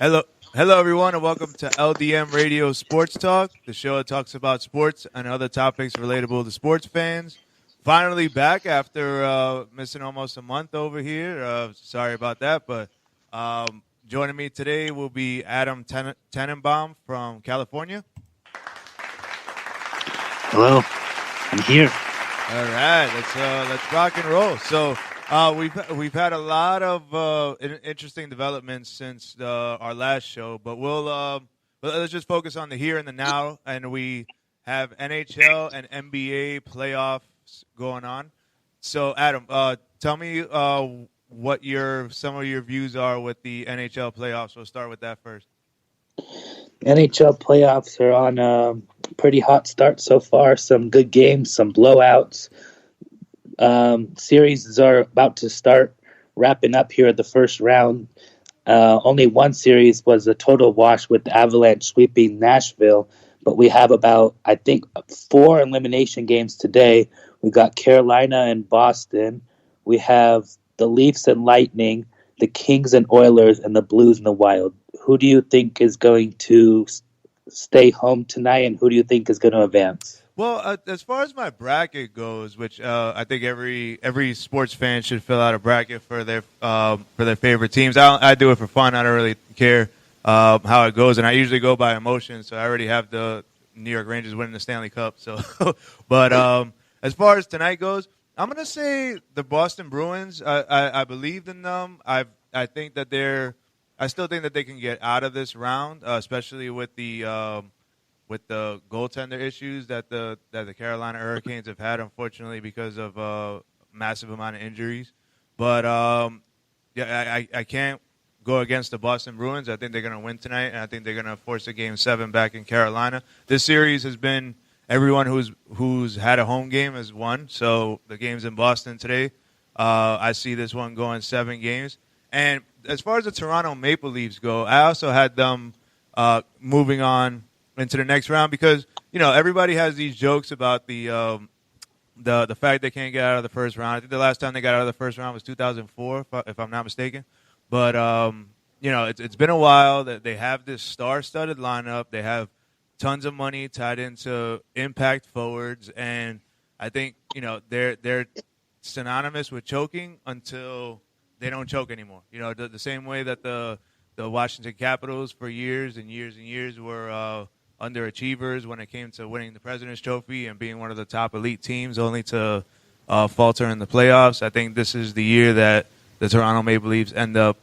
Hello, hello everyone, and welcome to LDM Radio Sports Talk, the show that talks about sports and other topics relatable to sports fans. Finally back after missing almost a month over here. Sorry about that, but joining me today will be Adam Tenenbaum from California. Hello, I'm here. All right, let's rock and roll. So we've had a lot of interesting developments since our last show, but let's just focus on the here and the now. And we have NHL and NBA playoffs going on. So Adam, tell me what some of your views are with the NHL playoffs. We'll start with that first. NHL playoffs are on a pretty hot start so far. Some good games, some blowouts. Series are about to start wrapping up here at the first round. Only one series was a total wash with the Avalanche sweeping Nashville, but we have about, I think, 4 elimination games today. We got Carolina and Boston. We have the Leafs and Lightning, the Kings and Oilers, and the Blues and the Wild. Who do you think is going to stay home tonight, and who do you think is going to advance? Well, as far as my bracket goes, which I think every sports fan should fill out a bracket for their favorite teams. I do it for fun. I don't really care how it goes, and I usually go by emotion. So I already have the New York Rangers winning the Stanley Cup. So, but as far as tonight goes, I'm gonna say the Boston Bruins. I believe in them. I think that I still think that they can get out of this round, especially with the goaltender issues that the Carolina Hurricanes have had, unfortunately, because of a massive amount of injuries. But I can't go against the Boston Bruins. I think they're going to win tonight, and I think they're going to force a Game 7 back in Carolina. This series has been everyone who's had a home game has won. So the game's in Boston today. I see this one going 7 games. And as far as the Toronto Maple Leafs go, I also had them moving on into the next round because everybody has these jokes about the fact they can't get out of the first round. I think the last time they got out of the first round was 2004, if I'm not mistaken. But it's been a while that they have this star-studded lineup. They have tons of money tied into impact forwards, and I think they're synonymous with choking until they don't choke anymore. The same way that the Washington Capitals for years and years and years were underachievers when it came to winning the President's Trophy and being one of the top elite teams, only to falter in the playoffs. I think this is the year that the Toronto Maple Leafs end up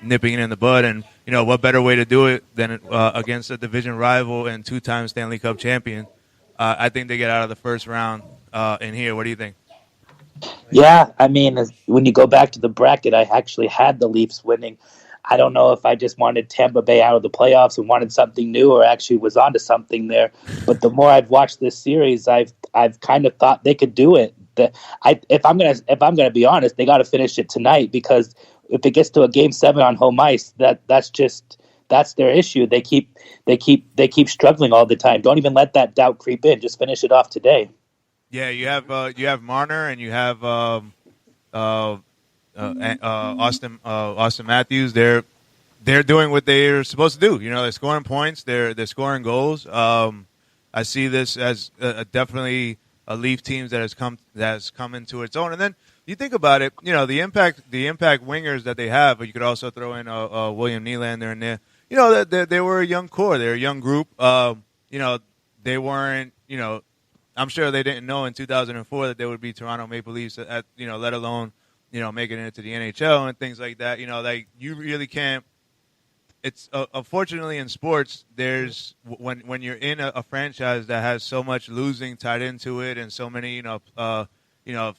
nipping it in the bud. And, what better way to do it than against a division rival and 2-time Stanley Cup champion. I think they get out of the first round in here. What do you think? Yeah, I mean, when you go back to the bracket, I actually had the Leafs winning. I don't know if I just wanted Tampa Bay out of the playoffs and wanted something new, or actually was onto something there. But the more I've watched this series, I've kind of thought they could do it. If I'm gonna be honest, they got to finish it tonight, because if it gets to a Game 7 on home ice, that's their issue. They keep struggling all the time. Don't even let that doubt creep in. Just finish it off today. Yeah, you have Marner and you have Austin Matthews. They're doing what they're supposed to do. They're scoring points. They're scoring goals. I see this as definitely a Leaf team that has come into its own. And then you think about it, the impact wingers that they have. But you could also throw in William Nylander in there. They were a young core. They're a young group. They weren't. I'm sure they didn't know in 2004 that they would be Toronto Maple Leafs. Let alone making it into the NHL and things like that. Like you really can't. It's unfortunately in sports, there's when you're in a franchise that has so much losing tied into it and so many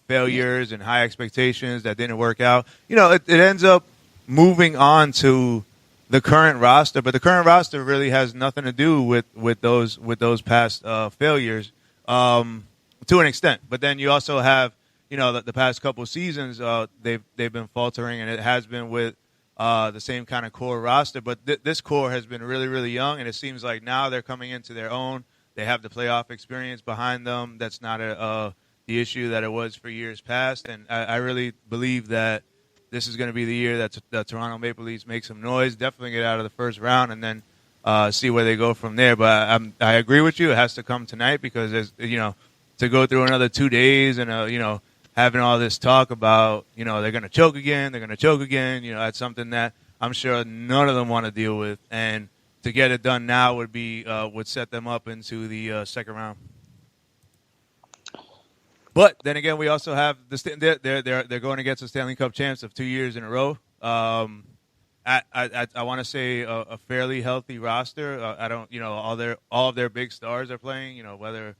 failures and high expectations that didn't work out. It ends up moving on to the current roster, but the current roster really has nothing to do with those past failures to an extent. But then you also have the past couple seasons they've been faltering, and it has been with the same kind of core roster. But this core has been really, really young, and it seems like now they're coming into their own. They have the playoff experience behind them. That's not the issue that it was for years past. And I really believe that this is going to be the year that the Toronto Maple Leafs make some noise, definitely get out of the first round, and then see where they go from there. But I agree with you. It has to come tonight because, to go through another 2 days and, having all this talk about, they're going to choke again, that's something that I'm sure none of them want to deal with. And to get it done now would set them up into the second round. But then again, we also have they're going against the Stanley Cup champs of 2 years in a row. I want to say a fairly healthy roster. I don't, all of their big stars are playing. Whether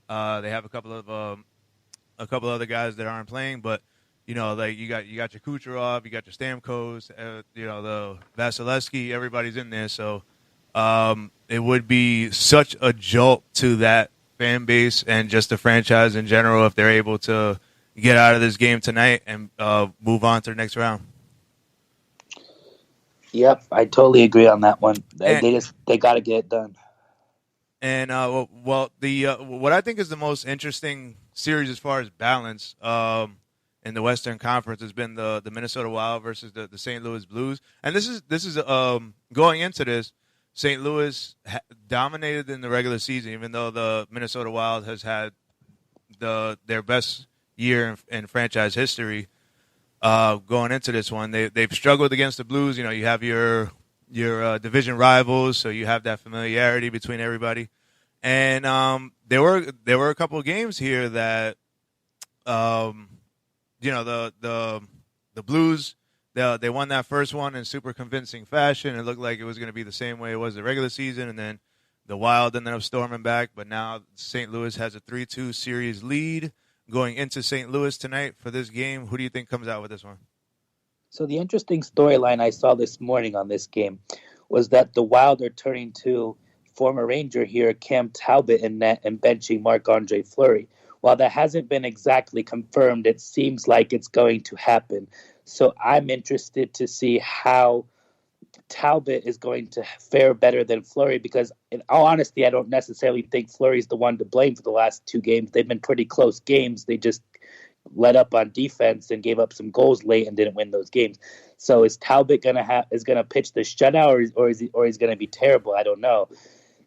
they have a couple other guys that aren't playing, but like you got your Kucherov, you got your Stamkos, the Vasilevsky. Everybody's in there, so it would be such a jolt to that fan base and just the franchise in general if they're able to get out of this game tonight and move on to the next round. Yep, I totally agree on that one. They got to get it done. And what I think is the most interesting series as far as balance in the Western Conference has been the Minnesota Wild versus the St. Louis Blues. And this is going into this, St. Louis dominated in the regular season, even though the Minnesota Wild has had their best year in franchise history. Going into this one, they've struggled against the Blues. You have your division rivals, so you have that familiarity between everybody. And there were a couple of games here that the Blues. They won that first one in super convincing fashion. It looked like it was going to be the same way it was the regular season, and then the Wild ended up storming back. But now St. Louis has a 3-2 series lead going into St. Louis tonight for this game. Who do you think comes out with this one? So the interesting storyline I saw this morning on this game was that the Wild are turning to former Ranger here, Cam Talbot, in net and benching Marc-Andre Fleury. While that hasn't been exactly confirmed, it seems like it's going to happen. So I'm interested to see how Talbot is going to fare better than Fleury, because in all honesty, I don't necessarily think Fleury's the one to blame for the last 2 games. They've been pretty close games. They just let up on defense and gave up some goals late and didn't win those games. So is Talbot gonna pitch the shutout, or is he gonna be terrible? I don't know.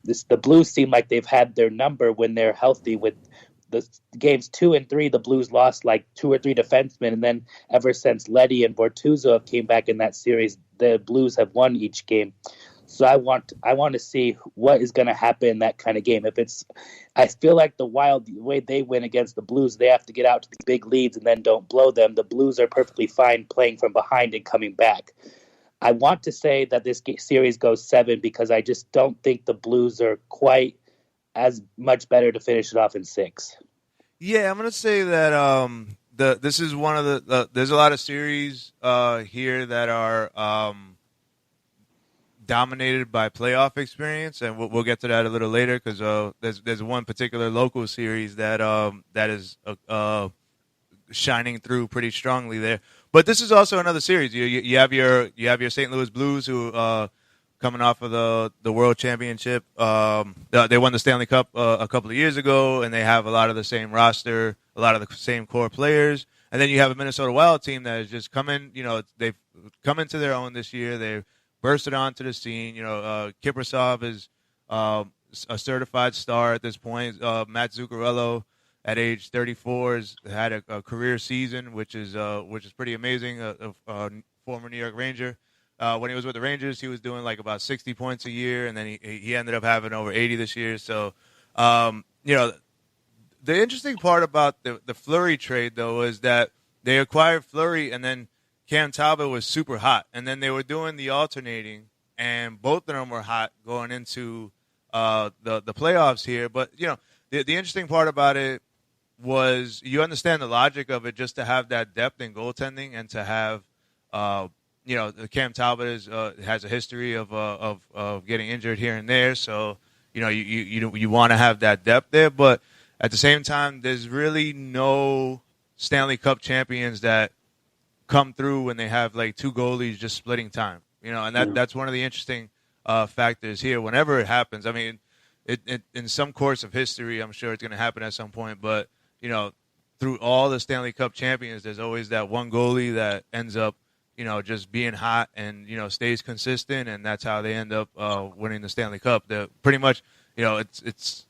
The Blues seem like they've had their number when they're healthy. With the games 2 and 3, the Blues lost like 2 or 3 defensemen, and then ever since Leddy and Bortuzzo have came back in that series, the Blues have won each game. So I want to see what is going to happen in that kind of game. I feel like the Wild, the way they win against the Blues, they have to get out to the big leads and then don't blow them. The Blues are perfectly fine playing from behind and coming back. I want to say that this series goes 7 because I just don't think the Blues are quite as much better to finish it off in 6. Yeah, I'm going to say that this is one of there's a lot of series here that are dominated by playoff experience, and we'll get to that a little later because there's one particular local series that is shining through pretty strongly there. But this is also another series. You have your St. Louis Blues who coming off of the World Championship. They won the Stanley Cup a couple of years ago, and they have a lot of the same roster, a lot of the same core players. And then you have a Minnesota Wild team that has just come in. They've come into their own this year. They've bursted onto the scene. Kiprasov is a certified star at this point. Matt Zuccarello, at age 34, has had a career season, which is pretty amazing. A former New York Ranger. When he was with the Rangers, he was doing like about 60 points a year, and then he ended up having over 80 this year. So, the interesting part about the Fleury trade, though, is that they acquired Fleury, and then Cam Talbot was super hot. And then they were doing the alternating, and both of them were hot going into the playoffs here. But, the interesting part about it was you understand the logic of it, just to have that depth in goaltending and to have Cam Talbot has a history of getting injured here and there, so you want to have that depth there. But at the same time, there's really no Stanley Cup champions that come through when they have like 2 goalies just splitting time. And that's one of the interesting factors here. Whenever it happens, I mean, it in some course of history, I'm sure it's going to happen at some point. But through all the Stanley Cup champions, there's always that one goalie that ends up just being hot and stays consistent, and that's how they end up winning the Stanley Cup. Pretty much, it's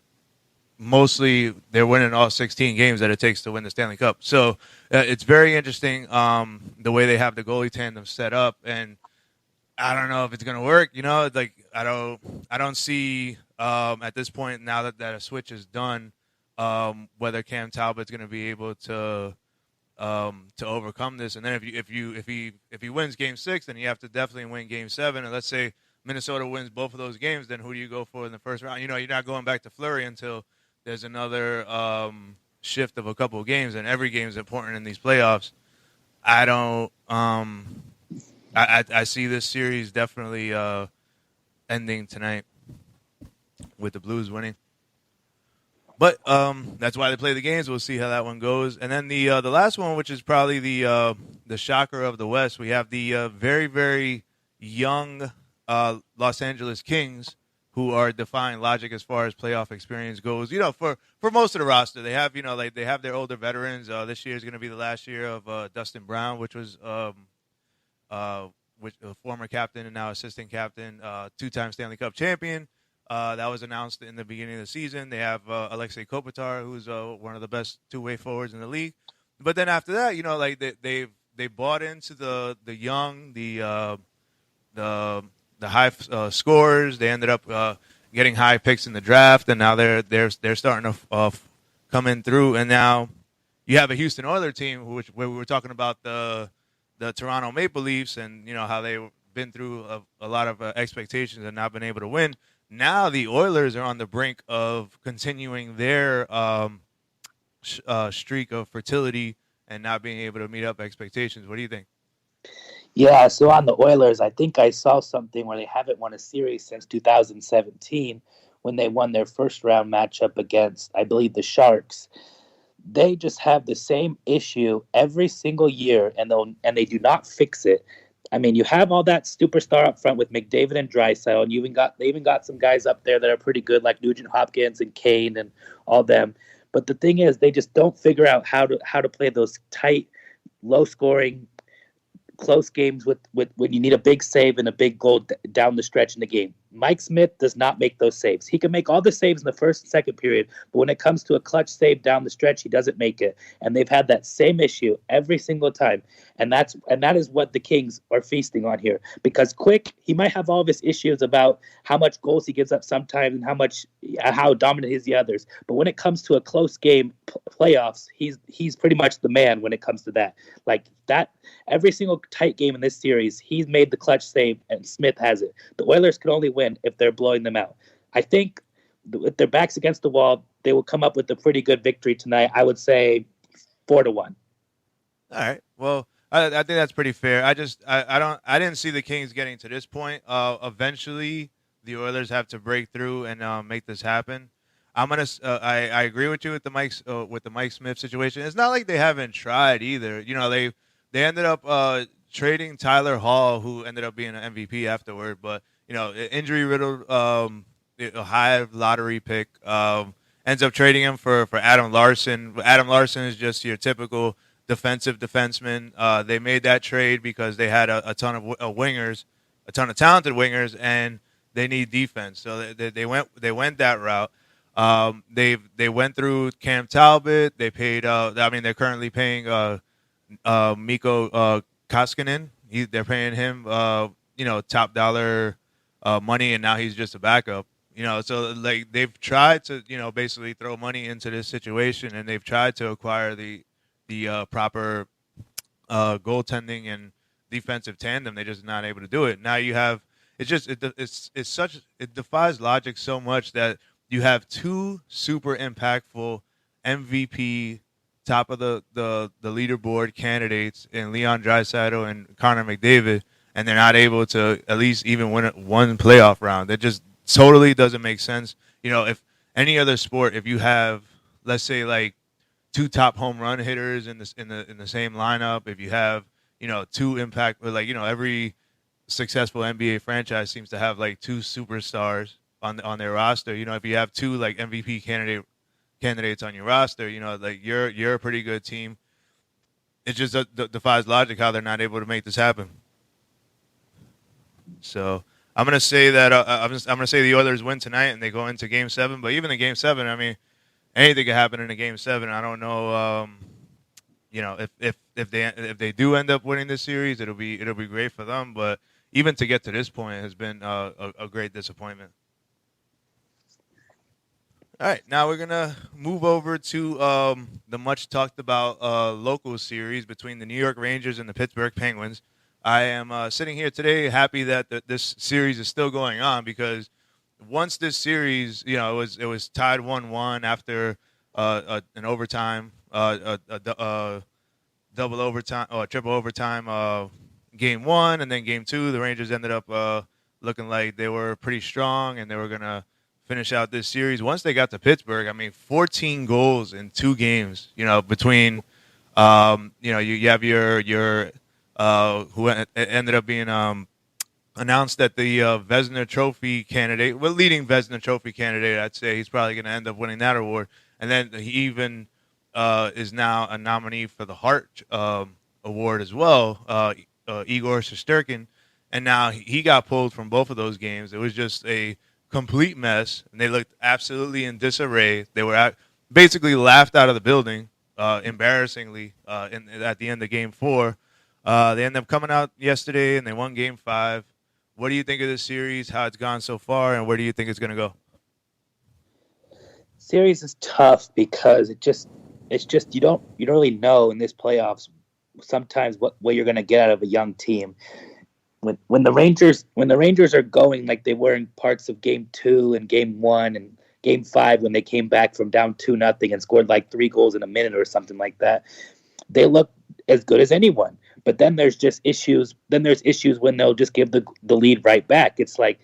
mostly they're winning all 16 games that it takes to win the Stanley Cup. So it's very interesting the way they have the goalie tandem set up, and I don't know if it's going to work. Like I don't see at this point now that a switch is done whether Cam Talbot's going to be able to overcome this. And then if he wins Game 6, then you have to definitely win Game 7. And let's say Minnesota wins both of those games, then who do you go for in the first round? You're not going back to Fleury until there's another shift of a couple of games, and every game is important in these playoffs. I don't. I see this series definitely ending tonight with the Blues winning. But that's why they play the games. We'll see how that one goes. And then the last one, which is probably the shocker of the West, we have the very, very young Los Angeles Kings, who are defying logic as far as playoff experience goes. For most of the roster, they have they have their older veterans. This year is going to be the last year of Dustin Brown, which was a former captain and now assistant captain, two-time Stanley Cup champion. That was announced in the beginning of the season. They have Alexei Kopitar, who's one of the best two-way forwards in the league. But then after that, they bought into the young, the high scorers. They ended up getting high picks in the draft, and now they're starting to come in through. And now you have a Houston Oilers team, where we were talking about the Toronto Maple Leafs and how they've been through a lot of expectations and not been able to win. Now the Oilers are on the brink of continuing their streak of fertility and not being able to meet up expectations. What do you think? Yeah, so on the Oilers, I think I saw something where they haven't won a series since 2017 when they won their first round matchup against, I believe, the Sharks. They just have the same issue every single year, and they do not fix it. I mean, you have all that superstar up front with McDavid and Draisaitl, and they even got some guys up there that are pretty good, like Nugent Hopkins and Kane and all them. But the thing is, they just don't figure out how to play those tight, low-scoring, close games with when you need a big save and a big goal down the stretch in the game. Mike Smith does not make those saves. He can make all the saves in the first and second period, but when it comes to a clutch save down the stretch, he doesn't make it. And they've had that same issue every single time. And that is what the Kings are feasting on here. Because Quick, he might have all of his issues about how much goals he gives up sometimes and how dominant is the others. But when it comes to a close game playoffs, he's pretty much the man when it comes to that. Like that, every single tight game in this series, he's made the clutch save, and Smith has it. The Oilers could only win if they're blowing them out. I think with their backs against the wall, they will come up with a pretty good victory tonight. I would say 4-1. All right. Well, I think that's pretty fair. I didn't see the Kings getting to this point. Eventually, the Oilers have to break through and make this happen. I agree with you with the Mike Smith situation. It's not like they haven't tried either. They ended up trading Tyler Hall, who ended up being an MVP afterward, but injury riddled, a high lottery pick, ends up trading him for Adam Larson. Adam Larson is just your typical defensive defenseman. They made that trade because they had a ton of wingers, a ton of talented wingers, and they need defense. So they went that route. They went through Cam Talbot. They paid. They're currently paying Mikko Koskinen. They're paying him top dollar money, and now he's just a backup. So like they've tried to basically throw money into this situation, and they've tried to acquire the proper goaltending and defensive tandem. They're just not able to do it. Now you have it defies logic so much that you have two super impactful MVP top of the leaderboard candidates in Leon Draisaitl and Connor McDavid, and they're not able to at least even win one playoff round. That just totally doesn't make sense. If any other sport, if you have, let's say, like two top home run hitters in the same lineup, if you have two impact, like every successful NBA franchise seems to have like two superstars on their roster. If you have two like MVP candidates on your roster, like you're a pretty good team. it just defies logic how they're not able to make this happen. So I'm gonna say that I'm gonna say the Oilers win tonight and they go into Game 7. But even in Game 7, I mean, anything could happen in a Game 7. I don't know. If they do end up winning this series, it'll be great for them. But even to get to this point has been a great disappointment. All right, now we're gonna move over to the much talked about local series between the New York Rangers and the Pittsburgh Penguins. I am sitting here today happy that this series is still going on because once this series, it was tied 1-1 after an overtime, double overtime or triple overtime game 1, and then game 2, the Rangers ended up looking like they were pretty strong and they were gonna finish out this series. Once they got to Pittsburgh, I mean, 14 goals in 2 games. Between you have your who ended up being announced that the Vezina Trophy candidate, leading Vezina Trophy candidate, I'd say he's probably going to end up winning that award. And then he even is now a nominee for the Hart Award as well, Igor Shesterkin. And now he got pulled from both of those games. It was just a complete mess, and they looked absolutely in disarray. They were basically laughed out of the building, embarrassingly, at the end of Game 4. They ended up coming out yesterday, and they won Game 5. What do you think of this series, how it's gone so far, and where do you think it's going to go? Series is tough because it's just you don't really know in this playoffs sometimes what you're going to get out of a young team. When the Rangers are going like they were in parts of Game 2 and Game 1 and Game 5 when they came back from down 2-0 and scored like 3 goals in a minute or something like that, they look as good as anyone. But then there's just issues. Then there's issues when they'll just give the lead right back. It's like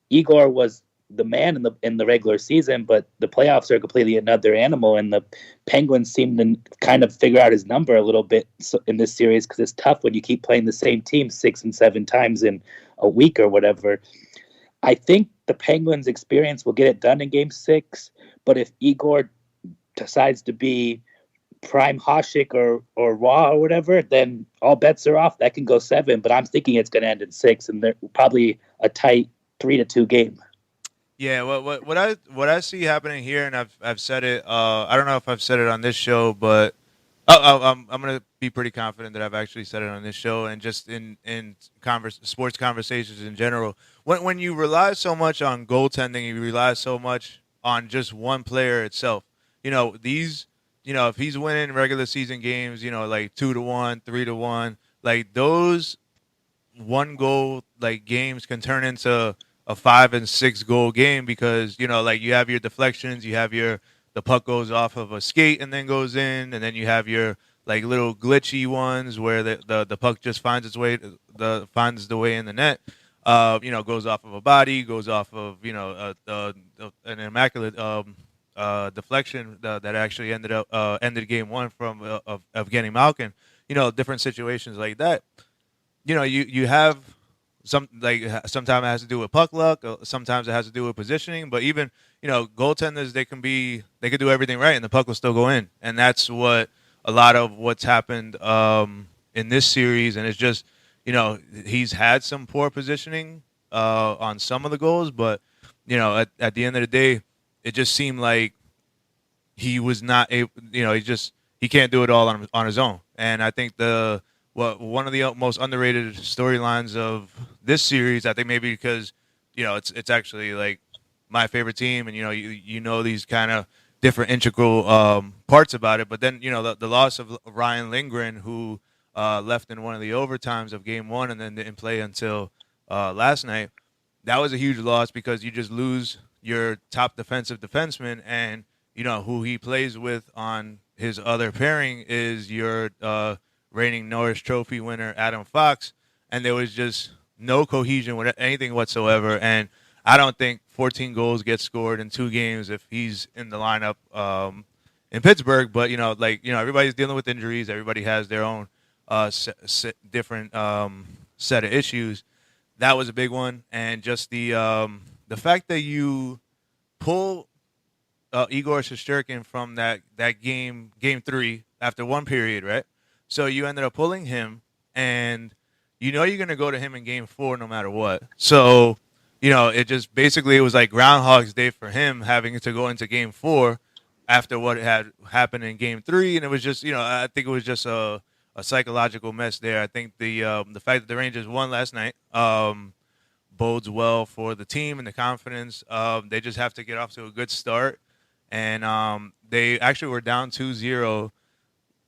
Igor was the man in the regular season, but the playoffs are completely another animal. And the Penguins seem to kind of figure out his number a little bit in this series because it's tough when you keep playing the same team 6 and 7 times in a week or whatever. I think the Penguins' experience will get it done in Game 6, but if Igor decides to be prime Hasek or Raw or whatever, then all bets are off. That can go 7, but I'm thinking it's going to end in 6, and they're probably a tight 3-2 game. Yeah, what I see happening here, and I've said it. I don't know if I've said it on this show, but I'm going to be pretty confident that I've actually said it on this show, and just in sports conversations in general. When you rely so much on goaltending, you rely so much on just one player itself. If he's winning regular season games, like 2-1, 3-1, like those 1 goal like games can turn into a 5 and 6 goal game because like you have your deflections, you have the puck goes off of a skate and then goes in, and then you have your like little glitchy ones where the puck just finds its way finds the way in the net. Goes off of a body, goes off of an immaculate deflection that actually ended Game 1 from of Evgeny Malkin. Different situations like that. You have sometimes it has to do with puck luck, sometimes it has to do with positioning. But even goaltenders, they could do everything right and the puck will still go in, and that's what a lot of what's happened in this series. And it's just he's had some poor positioning on some of the goals, but at the end of the day, it just seemed like he was not able. He can't do it all on his own. And I think one of the most underrated storylines of this series, I think maybe because it's actually like my favorite team, and these kind of different integral parts about it. But then the loss of Ryan Lindgren, who left in one of the overtimes of Game 1 and then didn't play until last night. That was a huge loss because you just lose your top defensive defenseman, and who he plays with on his other pairing is your reigning Norris Trophy winner Adam Fox, and there was just no cohesion with anything whatsoever. And I don't think 14 goals get scored in 2 games if he's in the lineup in Pittsburgh. But everybody's dealing with injuries. Everybody has their own different set of issues. That was a big one, and just the fact that you pull Igor Shesterkin from that game 3 after one period, right? So you ended up pulling him, and you know you're going to go to him in game 4 no matter what. So, it just basically it was like Groundhog's Day for him having to go into game 4 after what had happened in game 3. And it was just, I think it was just a psychological mess there. I think the fact that the Rangers won last night bodes well for the team and the confidence. They just have to get off to a good start. And they actually were down 2-0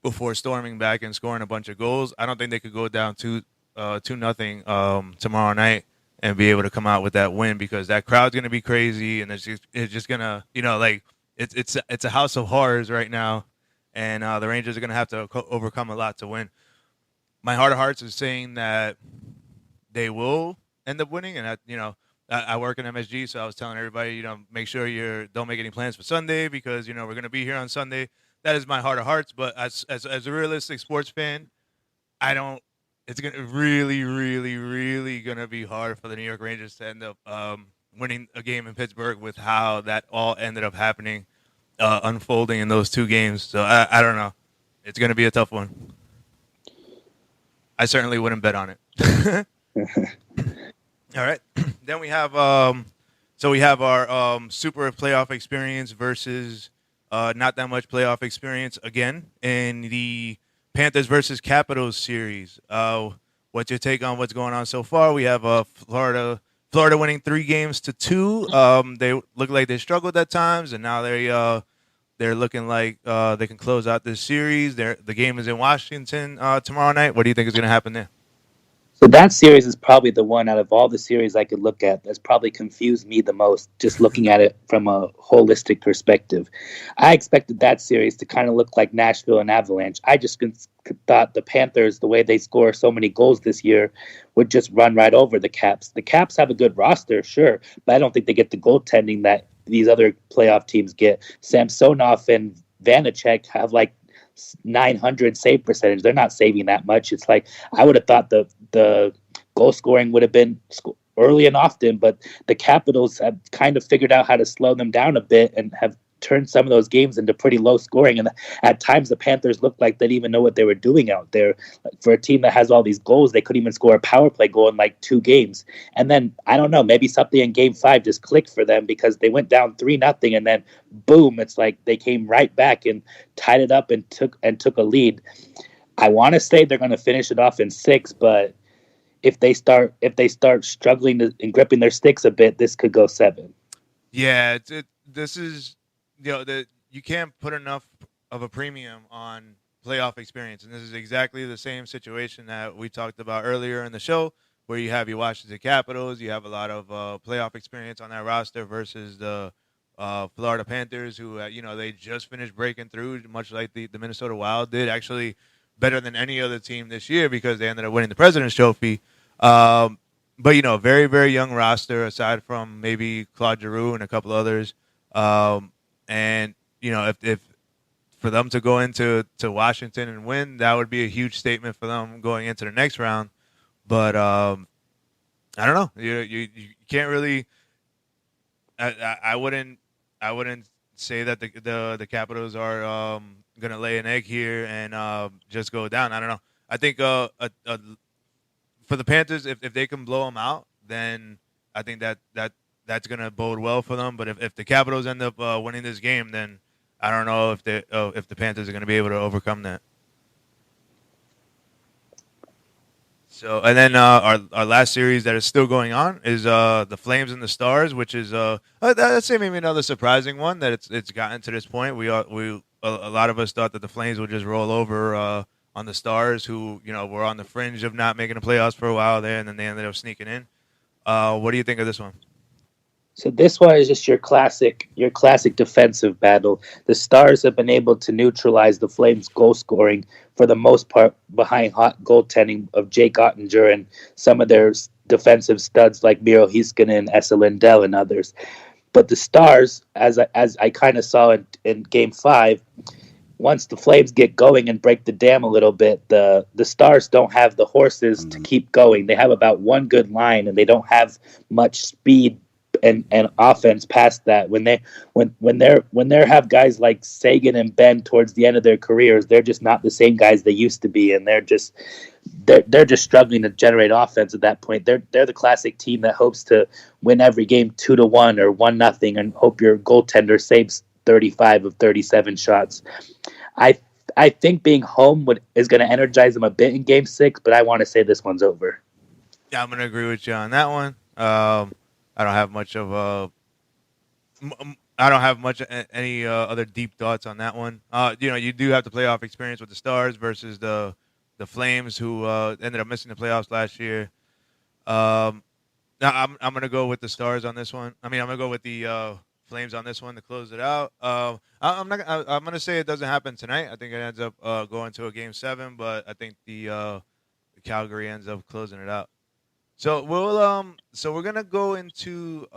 before storming back and scoring a bunch of goals. I don't think they could go down 2-0 tomorrow night and be able to come out with that win, because that crowd's going to be crazy, and it's just going to, it's a house of horrors right now, and the Rangers are going to have to overcome a lot to win. My heart of hearts is saying that they will end up winning, and I work in MSG, so I was telling everybody, make sure don't make any plans for Sunday, because we're going to be here on Sunday. That is my heart of hearts. But as a realistic sports fan, I don't. It's gonna really, really, really gonna be hard for the New York Rangers to end up winning a game in Pittsburgh with how that all ended up happening, unfolding in those 2 games. So I don't know. It's gonna be a tough one. I certainly wouldn't bet on it. All right. Then we have our super playoff experience versus not that much playoff experience again in the Panthers versus Capitals series. What's your take on what's going on so far? We have Florida winning 3-2. They look like they struggled at times, and now they're looking like they can close out this series. The game is in Washington tomorrow night. What do you think is going to happen there? So that series is probably the one out of all the series I could look at that's probably confused me the most, just looking at it from a holistic perspective. I expected that series to kind of look like Nashville and Avalanche. I just thought the Panthers, the way they score so many goals this year, would just run right over the Caps. The Caps have a good roster, sure, but I don't think they get the goaltending that these other playoff teams get. Samsonov and Vanacek have like 900 save percentage. They're not saving that much. It's like I would have thought the goal scoring would have been early and often, but the Capitals have kind of figured out how to slow them down a bit and have turned some of those games into pretty low scoring. And at times the Panthers looked like they didn't even know what they were doing out there. For a team that has all these goals, they couldn't even score a power play goal in like 2 games. And then, I don't know, maybe something in game 5 just clicked for them, because they went down 3-0 and then boom, it's like they came right back and tied it up and took a lead. I want to say they're going to finish it off in 6, but if they start struggling and gripping their sticks a bit, this could go 7. Yeah, this is, that you can't put enough of a premium on playoff experience, and this is exactly the same situation that we talked about earlier in the show, where you have your Washington Capitals, you have a lot of playoff experience on that roster versus the Florida Panthers, who they just finished breaking through, much like the Minnesota Wild did, actually better than any other team this year, because they ended up winning the President's Trophy. But very, very young roster, aside from maybe Claude Giroux and a couple others. And if for them to go into Washington and win, that would be a huge statement for them going into the next round. But I don't know. You can't really. I wouldn't say that the Capitals are going to lay an egg here and just go down. I don't know. I think for the Panthers, if they can blow them out, then I think that's going to bode well for them. But if the Capitals end up winning this game, then I don't know if the Panthers are going to be able to overcome that. So, and then our last series that is still going on is the Flames and the Stars, which is I'd say maybe another surprising one that it's gotten to this point. A lot of us thought that the Flames would just roll over on the Stars, who were on the fringe of not making the playoffs for a while there, and then they ended up sneaking in. What do you think of this one? So this one is just your classic defensive battle. The Stars have been able to neutralize the Flames' goal scoring for the most part behind hot goaltending of Jake Ottinger and some of their defensive studs like Miro Heiskanen, Esa Lindell, and others. But the Stars, as I kind of saw in Game 5, once the Flames get going and break the dam a little bit, the Stars don't have the horses to keep going. They have about one good line, and they don't have much speed and offense past that. When they have guys like Sagan and Ben towards the end of their careers, they're just not the same guys they used to be, and they're just struggling to generate offense at that point. They're the classic team that hopes to win every game 2-1 or 1-0, and hope your goaltender saves 35 of 37 shots. I I think being home is going to energize them a bit in Game 6, but I want to say this one's over. Yeah, I'm going to agree with you on that one. I don't have much of I don't have much any other deep thoughts on that one. You do have the playoff experience with the Stars versus the Flames, who ended up missing the playoffs last year. Now I'm gonna go with the Stars on this one. I mean, I'm gonna go with the Flames on this one to close it out. I'm gonna say it doesn't happen tonight. I think it ends up going to a Game 7, but I think the Calgary ends up closing it out. So we're gonna go into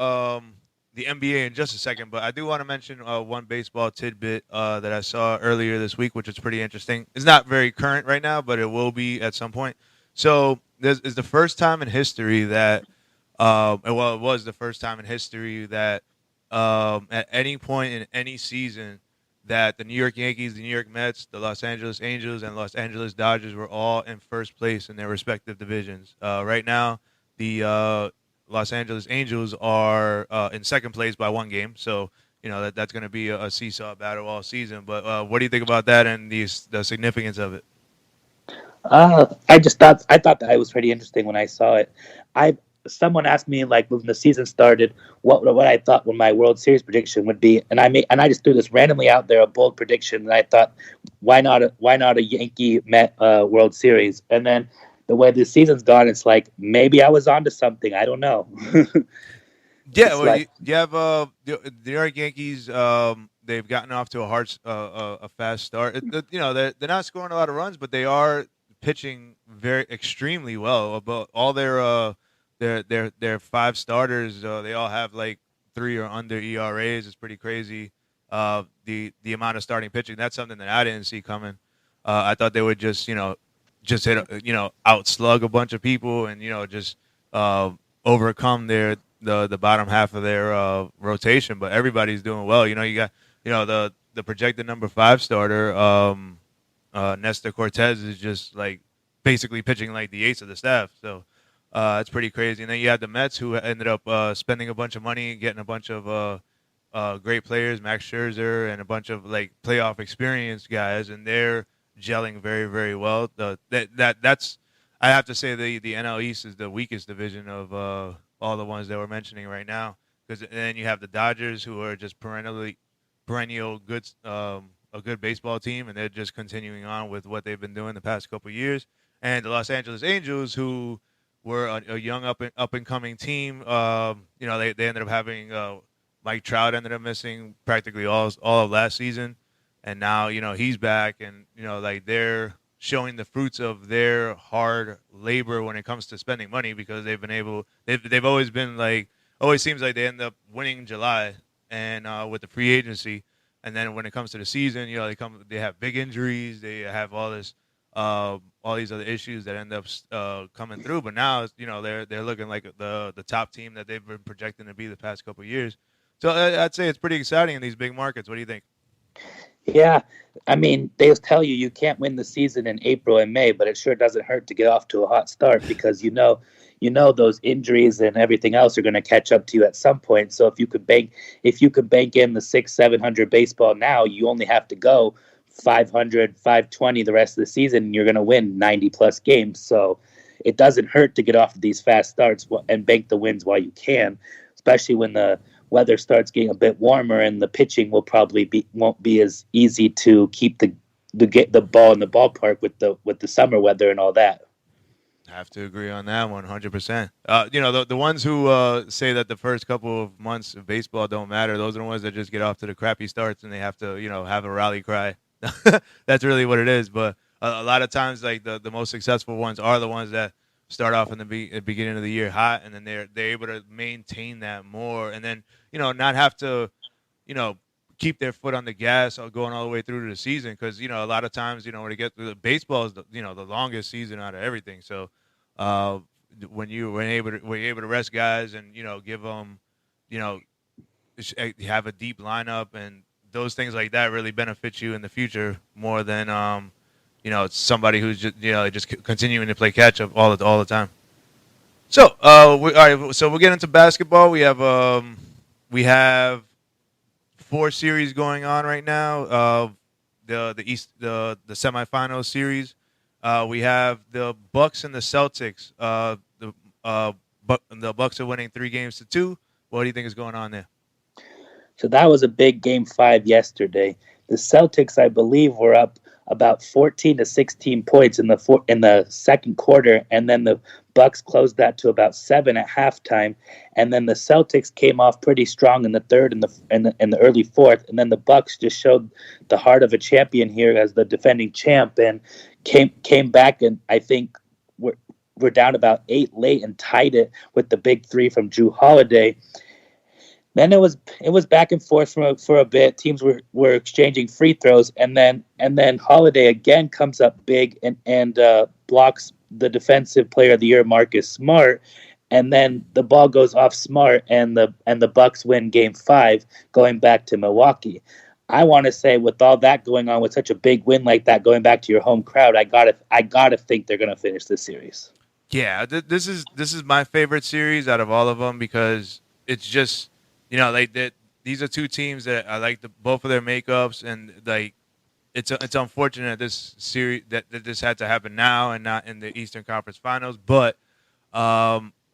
the NBA in just a second, but I do want to mention one baseball tidbit that I saw earlier this week, which is pretty interesting. It's not very current right now, but it will be at some point. So this is the first time in history that, it was the first time in history that at any point in any season that the New York Yankees, the New York Mets, the Los Angeles Angels, and Los Angeles Dodgers were all in first place in their respective divisions. Right now, the Los Angeles Angels are in second place by one game, so that's going to be a seesaw battle all season. But what do you think about that and the significance of it? I thought that was pretty interesting when I saw it. I Someone asked me like when the season started what I thought when my World Series prediction would be, and I just threw this randomly out there, a bold prediction, and I thought why not a Yankee Met World Series, and then the way the season's gone, it's like maybe I was onto something. I don't know. Yeah, It's well, like you have the New York Yankees. They've gotten off to a fast start. They're not scoring a lot of runs, but they are pitching very extremely well. About all their five starters, they all have like 3 or under ERAs. It's pretty crazy. The amount of starting pitching, that's something that I didn't see coming. I thought they would just hit outslug a bunch of people and just overcome the bottom half of their rotation. But everybody's doing well. You got the projected number 5 starter, Nestor Cortez, is just like basically pitching like the ace of the staff. So it's pretty crazy. And then you had the Mets, who ended up spending a bunch of money, getting a bunch of great players, Max Scherzer, and a bunch of like playoff experienced guys, and they're gelling very, very well. That's I have to say the NL East is the weakest division of all the ones that we're mentioning right now. Because then you have the Dodgers, who are just perennial good, a good baseball team, and they're just continuing on with what they've been doing the past couple of years. And the Los Angeles Angels, who were a young up and coming team. They ended up having Mike Trout ended up missing practically all of last season, and now he's back, and like they're showing the fruits of their hard labor when it comes to spending money, because they've always been like, always seems like they end up winning July and with the free agency, and then when it comes to the season, they have big injuries, they have all these other issues that end up coming through. But now they're looking like the top team that they've been projecting to be the past couple of years. So I'd say it's pretty exciting in these big markets. What do you think? Yeah, I mean, they tell you can't win the season in April and May, but it sure doesn't hurt to get off to a hot start, because those injuries and everything else are going to catch up to you at some point. So if you could bank in the 600-700 baseball now, you only have to go 500, 520 the rest of the season, and you're going to win 90 plus games. So it doesn't hurt to get off of these fast starts and bank the wins while you can, especially when the weather starts getting a bit warmer, and the pitching won't be as easy to keep the ball in the ballpark with the summer weather and all that. Have to agree on that 100%. The ones who say that the first couple of months of baseball don't matter, those are the ones that just get off to the crappy starts and they have to have a rally cry. That's really what it is. But a lot of times, like the most successful ones are the ones that start off in the beginning of the year hot, and then they're able to maintain that more, and then not have to keep their foot on the gas or going all the way through to the season, because a lot of times when it gets the baseball is the longest season out of everything. So when you're able to rest guys and give them you know, you have a deep lineup, and those things like that really benefit you in the future more than somebody who's just continuing to play catch up all the time. So, all right. So we'll get into basketball. We have 4 series going on right now. The semifinal series. We have the Bucks and the Celtics. The Bucks are winning 3 games to 2. What do you think is going on there? So that was a big game 5 yesterday. The Celtics, I believe, were up about 14 to 16 points in the second quarter, and then the Bucks closed that to about 7 at halftime, and then the Celtics came off pretty strong in the third and the early fourth, and then the Bucks just showed the heart of a champion here as the defending champ and came back, and I think we're down about 8 late and tied it with the big 3 from Drew Holiday. Then it was back and forth for a bit. Teams were exchanging free throws, and then Holiday again comes up big and blocks the defensive player of the year Marcus Smart, and then the ball goes off Smart, and the Bucks win Game 5, going back to Milwaukee. I want to say, with all that going on, with such a big win like that, going back to your home crowd, I gotta think they're gonna finish this series. Yeah, this is my favorite series out of all of them because it's just like that. These are 2 teams that I like both of their makeups, and like it's unfortunate this series that this had to happen now and not in the Eastern Conference Finals. But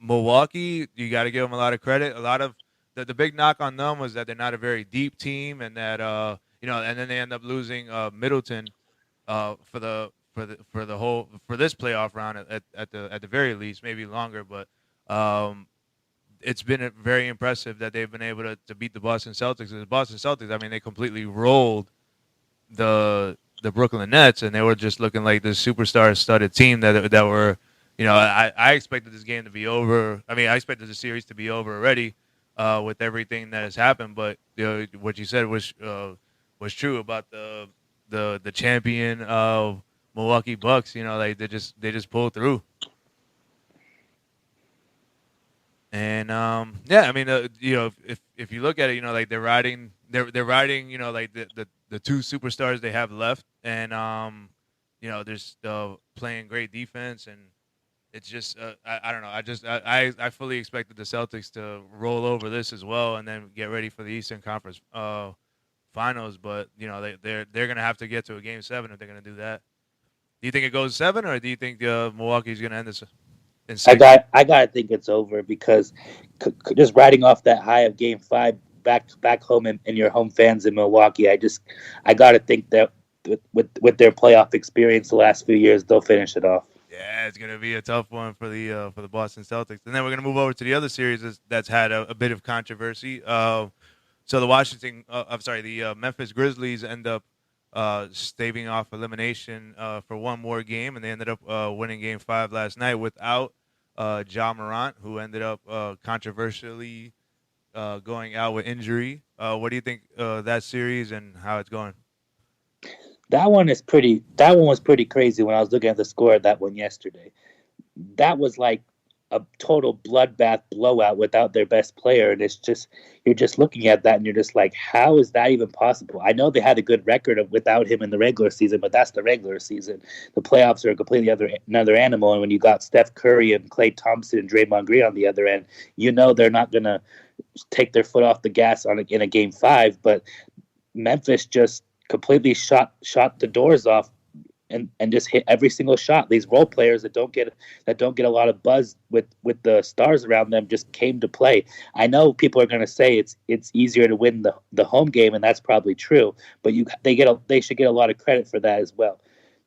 Milwaukee, you got to give them a lot of credit. A lot of the big knock on them was that they're not a very deep team, and that and then they end up losing Middleton for this playoff round at the very least, maybe longer. But it's been very impressive that they've been able to beat the Boston Celtics. The Boston Celtics, I mean, they completely rolled the Brooklyn Nets, and they were just looking like this superstar-studded team that were, I expected this game to be over. I mean, I expected the series to be over already with everything that has happened. But what you said was true about the champion of Milwaukee Bucks. Like they just pulled through. And I mean, if you look at it, like they're riding, like the 2 superstars they have left, and they're still playing great defense, and it's just I don't know, I fully expected the Celtics to roll over this as well, and then get ready for the Eastern Conference Finals, but they're gonna have to get to a Game 7 if they're gonna do that. Do you think it goes 7, or do you think Milwaukee's gonna end this? I gotta think it's over because just riding off that high of Game 5 back home in your home fans in Milwaukee, I gotta think that with their playoff experience the last few years, they'll finish it off. Yeah, it's gonna be a tough one for the Boston Celtics, and then we're gonna move over to the other series that's had a bit of controversy. So the Memphis Grizzlies end up staving off elimination for one more game, and they ended up winning Game 5 last night without Ja Morant, who ended up controversially going out with injury. What do you think that series and how it's going? That one was pretty crazy when I was looking at the score of that one yesterday. That was like a total bloodbath blowout without their best player, and you're just looking at that and you're just like, how is that even possible? I know they had a good record without him in the regular season, but that's the regular season. The playoffs are a completely another animal, and when you got Steph Curry and Klay Thompson and Draymond Green on the other end, they're not gonna take their foot off the gas in a Game 5. But Memphis just completely shot the doors off and just hit every single shot. These role players that don't get a lot of buzz with the stars around them just came to play. I know people are going to say it's easier to win the home game, and that's probably true. But they should get a lot of credit for that as well.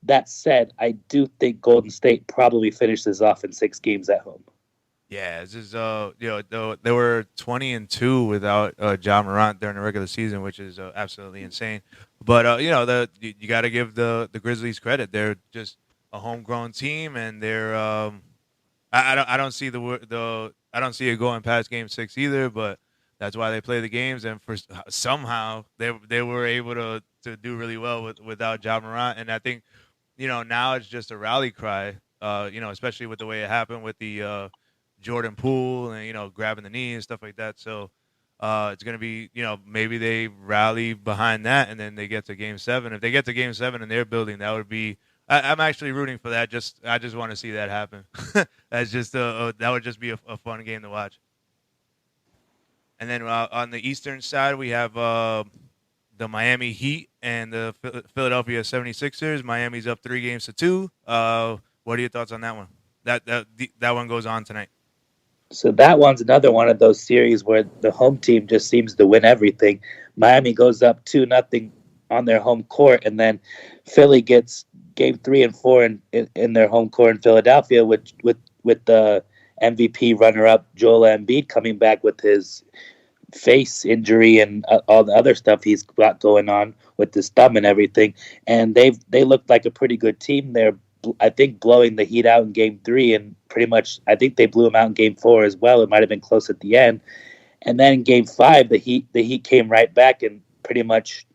That said, I do think Golden State probably finishes off in 6 games at home. Yeah, this is they were 20-2 without Ja Morant during the regular season, which is absolutely insane. But you got to give the Grizzlies credit. They're just a homegrown team, and they're I don't see I don't see it going past Game 6 either. But that's why they play the games, and for somehow they were able to do really well without Ja Morant. And I think now it's just a rally cry. Especially with the way it happened with the Jordan Poole and grabbing the knee and stuff like that. So It's going to be, maybe they rally behind that and then they get to Game 7. If they get to Game 7 in their building, that would be. I'm actually rooting for that. I just want to see that happen. That's just that would just be a fun game to watch. And then on the Eastern side, we have the Miami Heat and the Philadelphia 76ers. Miami's up 3-2. What are your thoughts on that one? That one goes on tonight. So that one's another one of those series where the home team just seems to win everything. Miami goes up 2-0 on their home court, and then Philly gets game 3 and 4 in their home court in Philadelphia with the MVP runner-up Joel Embiid coming back with his face injury and all the other stuff he's got going on with his thumb and everything. And they looked like a pretty good team there. I think blowing the Heat out in Game 3, and pretty much I think they blew them out in Game 4 as well. It might have been close at the end. And then in Game 5, the Heat came right back and pretty much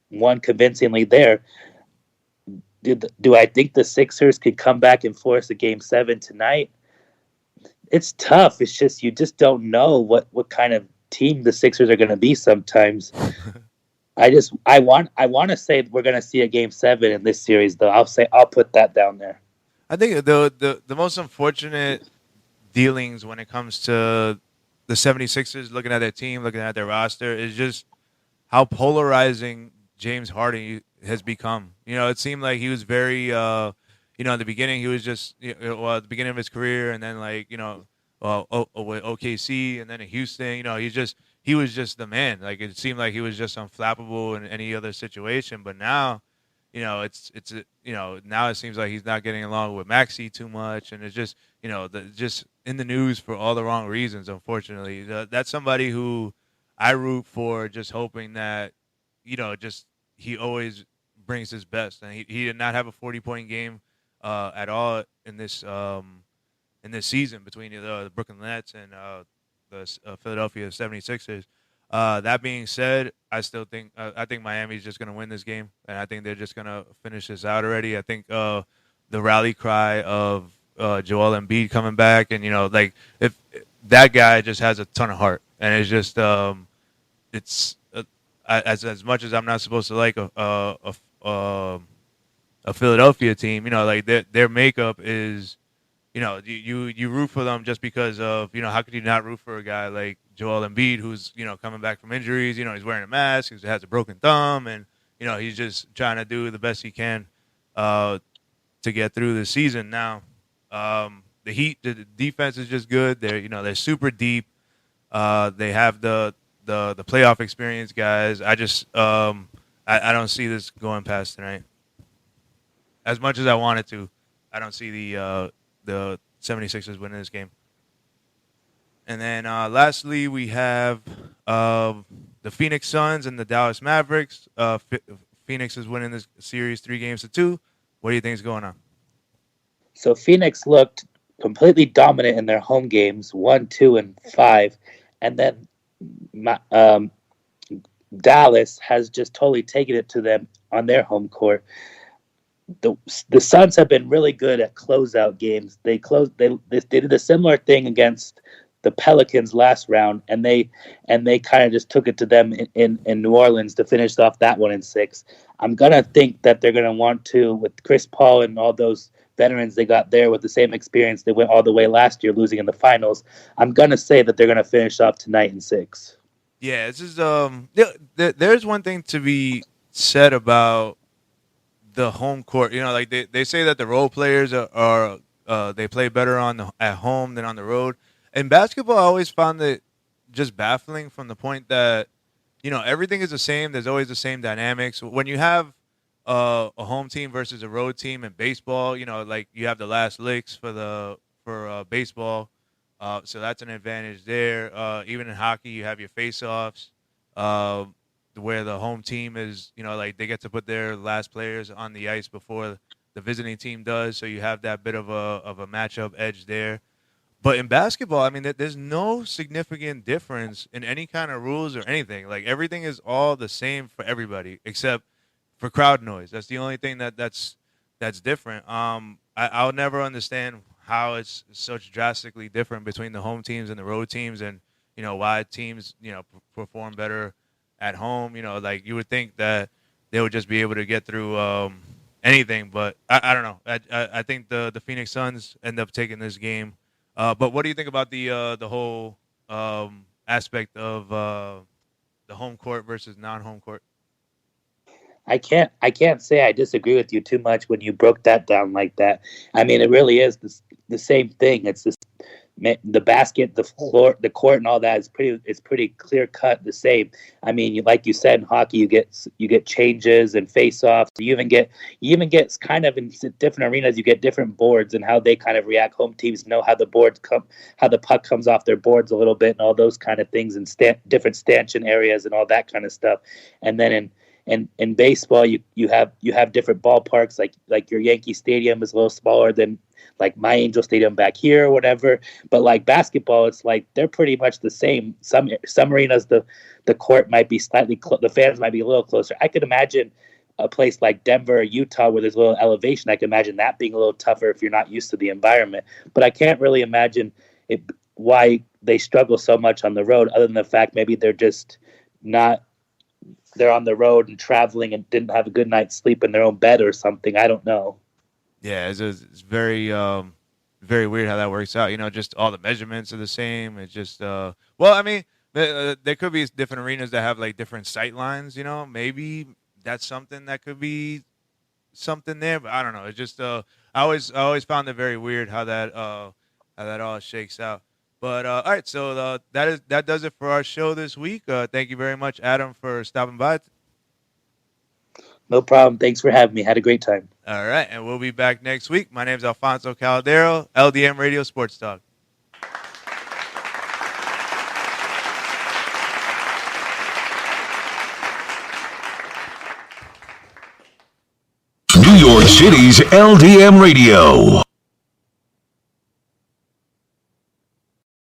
won convincingly there. Do I think the Sixers could come back and force a Game 7 tonight? It's tough. It's just you just don't know what kind of team the Sixers are going to be sometimes. I want to say we're going to see a Game 7 in this series, though. I'll put that down there. I think the most unfortunate dealings when it comes to the 76ers, looking at their team, looking at their roster, is just how polarizing James Harden has become. It seemed like he was very, in the beginning he was just, at the beginning of his career, and then with OKC, and then in Houston, he was just the man. Like, it seemed like he was just unflappable in any other situation. But now, it's now it seems like he's not getting along with Maxey too much, and it's just, just in the news for all the wrong reasons. Unfortunately, that's somebody who I root for, just hoping that, just he always brings his best, and he did not have a 40-point game at all in this season between the Brooklyn Nets and the Philadelphia 76ers. That being said, I think Miami's just going to win this game, and I think they're just going to finish this out already. I think the rally cry of Joel Embiid coming back, and if that guy just has a ton of heart, and it's just it's as much as I'm not supposed to like a Philadelphia team, their makeup is. You root for them just because of, how could you not root for a guy like Joel Embiid, who's, coming back from injuries, he's wearing a mask, he has a broken thumb, and, he's just trying to do the best he can to get through the season. Now, the Heat, the defense is just good. They're super deep. They have the playoff experience guys. I just, I don't see this going past tonight. As much as I wanted to, I don't see the 76ers winning this game. And then lastly, we have the Phoenix Suns and the Dallas Mavericks. Phoenix is winning this series 3-2. What do you think is going on? So Phoenix looked completely dominant in their home games, 1, 2, and 5. And then Dallas has just totally taken it to them on their home court. The Suns have been really good at closeout games. They did a similar thing against the Pelicans last round, and they kind of just took it to them in New Orleans to finish off that one in 6. I'm gonna think that they're gonna want to, with Chris Paul and all those veterans they got there with the same experience they went all the way last year, losing in the finals. I'm gonna say that they're gonna finish off tonight in 6. Yeah, this is there's one thing to be said about the home court. They say that the role players are they play better at home than on the road. In basketball, I always found it just baffling from the point that everything is the same. There's always the same dynamics. When you have a home team versus a road team in baseball, you have the last licks for baseball, so that's an advantage there. Even in hockey, you have your face-offs. Where the home team is, they get to put their last players on the ice before the visiting team does, so you have that bit of a matchup edge there. But in basketball, I mean, there's no significant difference in any kind of rules or anything. Like, everything is all the same for everybody except for crowd noise. That's the only thing that's different. I'll never understand how it's such drastically different between the home teams and the road teams, and why teams perform better at home. Like you would think that they would just be able to get through anything, but I don't know. I think the Phoenix Suns end up taking this game. But what do you think about the whole aspect of the home court versus non-home court? I can't say I disagree with you too much when you broke that down like that. I mean, it really is the same thing. It's the basket, the floor, the court, and all that is pretty clear cut the same. I mean, like you said, in hockey, you get changes and face offs. You even get kind of in different arenas. You get different boards and how they kind of react. Home teams know how the boards come, how the puck comes off their boards a little bit, and all those kind of things, and different stanchion areas and all that kind of stuff. And then in baseball, you have different ballparks. Like your Yankee Stadium is a little smaller than like my Angel Stadium back here or whatever. But like basketball, it's like they're pretty much the same. Some arenas, the court might be slightly the fans might be a little closer. I could imagine a place like Denver or Utah where there's a little elevation. I can imagine that being a little tougher if you're not used to the environment. But I can't really imagine why they struggle so much on the road, other than the fact maybe they're just not. They're on the road and traveling and didn't have a good night's sleep in their own bed or something. I don't know. Yeah, it's very very weird how that works out. Just all the measurements are the same. It's just well, I mean, there could be different arenas that have like different sight lines. Maybe that's something that could be something there, but I don't know. It's just I always found it very weird how that all shakes out. But all right, so that does it for our show this week. Thank you very much, Adam, for stopping by. No problem. Thanks for having me. Had a great time. All right, and we'll be back next week. My name is Alfonso Caldero, LDM Radio Sports Talk. New York City's LDM Radio.